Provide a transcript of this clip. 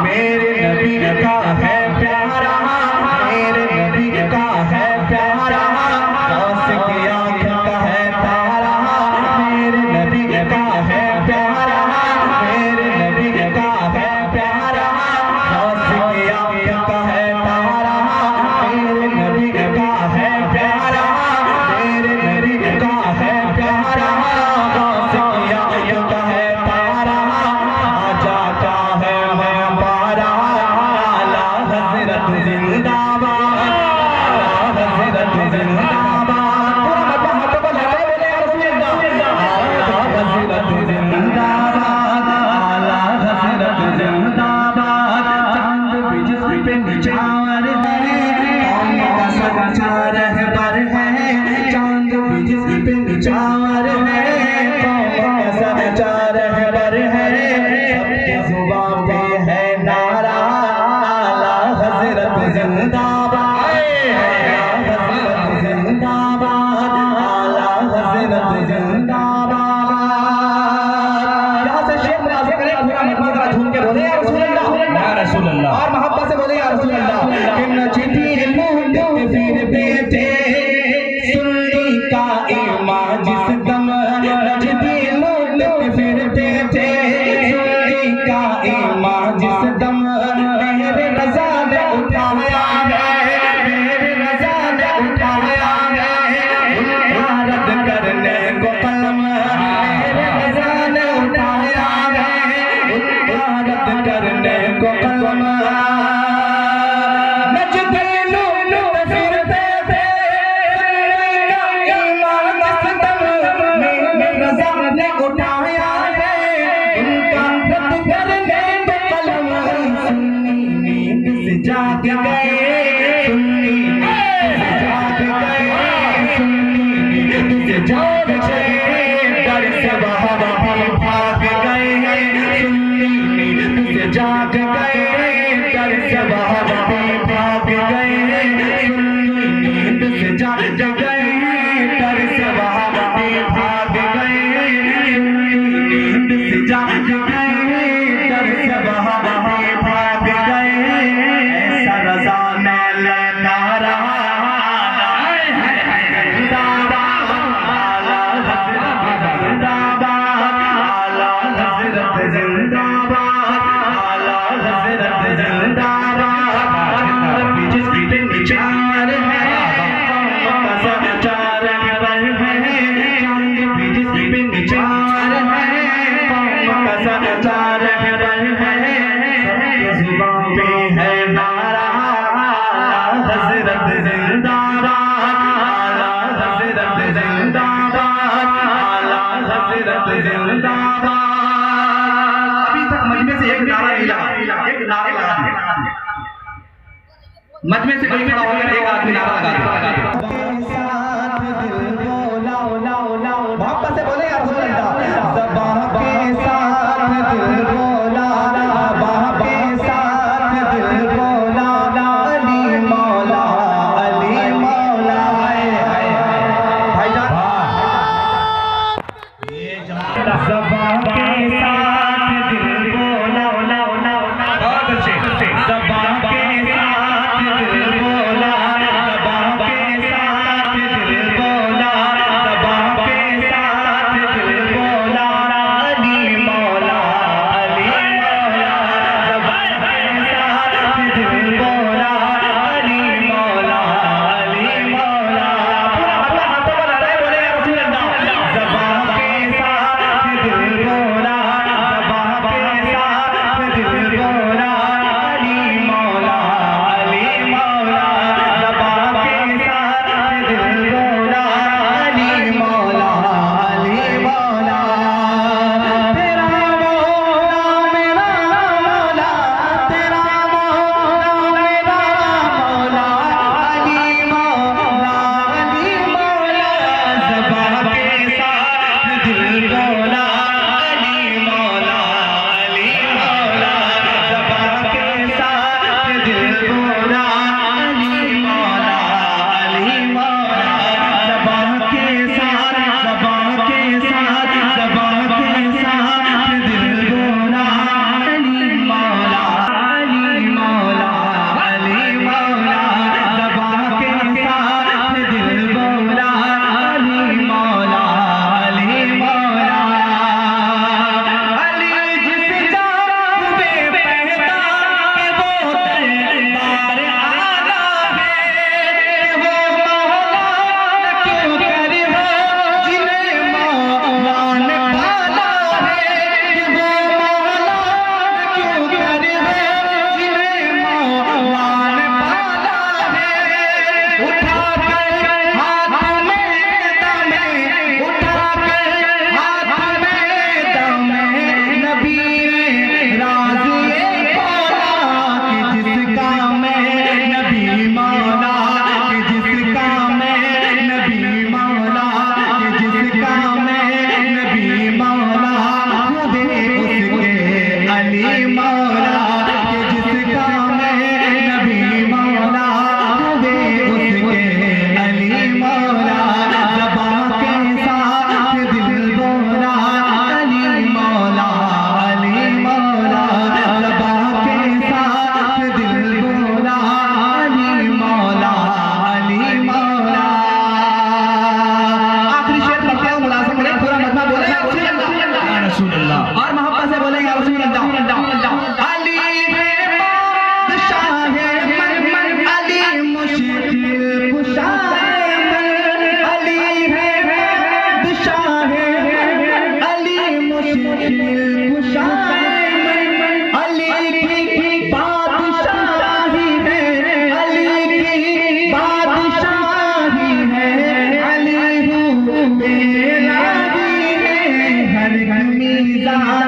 मेरे नबी का है प्यारा, मेरे नबी का है प्यारा, गौस की आँख का है तारा, मेरे नबी का है प्यारा, मेरे नबी का है प्यारा, गौस की आँख का है तारा, मेरे नबी का है प्यारा, मेरे नबी का है प्यारा, गौस की आँख का है तारा, आजा का है मैं पारा, आला हज़रत जिंदाबाद, आला हज़रत जिंदाबाद, पूरा मतलब हाथों को लगाए बोले या रसूल अल्लाह, आला हज़रत जिंदाबाद, आला हज़रत जिंदाबाद, चांद भी जिस पे निछावर है, कौम का सच्चा रहबर है, चांद भी जिस पे निछावर है, कौम का सच्चा रहबर है, सबकी जुबान पे है नारा, आला हज़रत जिंदाबाद, आला हज़रत जिंदाबाद, आला हज़रत जिंदाबाद। यहाँ से शेख मुनाज़िर करें, पूरा मजमा जरा झूम के बोले या रसूल अल्लाह, या रसूल अल्लाह, और मोहब्बत से बोले या रसूल अल्लाह। कि नजदी लूट फिर बेटे सुन्नी का ईमान जिस दम, नजदी लूट फिर बेटे सुन्नी का ईमान जिस दम, मेरे रज़ा ने उठाया है, मेरे रज़ा ने उठाया है, रद्द करने को कलम, मेरे रज़ा ने उठाया है, रद्द करने को कलम, नजदी लूट फिर बेटे सुन्नी का ईमान जिस दम, मेरे रज़ा ने उठाया है, उनका रद्द करने को कलम, सुन्नी नींद से जाग गए, सुन्नी नींद से जाग गए, सुन्नी नींद से जाग गए, डर से वहाँ भाग गए, सुन्नी नींद से जाग गए, डर से वहाँ भाग गए, सुन्नी नींद से जाग गए, डर से वहाँ भाग गए, सुन्नी नींद से जाग गए, डर से वहाँ भाग गए, ऐसा रज़ा में लहरा, जिंदाबाद, आला हज़रत जिंदाबाद, आला हज़रत जिंदाबाद, आला हज़रत जिंदाबाद, जिस पे निचार है, का समाचार पर है, जिस पे निचार है, का समाचार पर है, सबकी जुबान पे है नारा, आला हज़रत जिंदाबाद, आला हज़रत जिंदाबाद, आला हज़रत जिंदाबाद। अभी तक मजमे से एक नारा नहीं लगा, एक नारा लगा दिया, मजमे से कोई खड़ा होकर एक आदमी नारा लगा दिया, मोहब्बत से बोले या रसूल अल्लाह, ज़बां के साथ दिल बोला, ज़बां के साथ दिल बोला, अली मौला, अली मौला, भाईजान ज़बां के साथ दिल बोला, बहुत अच्छे, ज़बां के साथ दिल बोला, ज़बां के ज़ात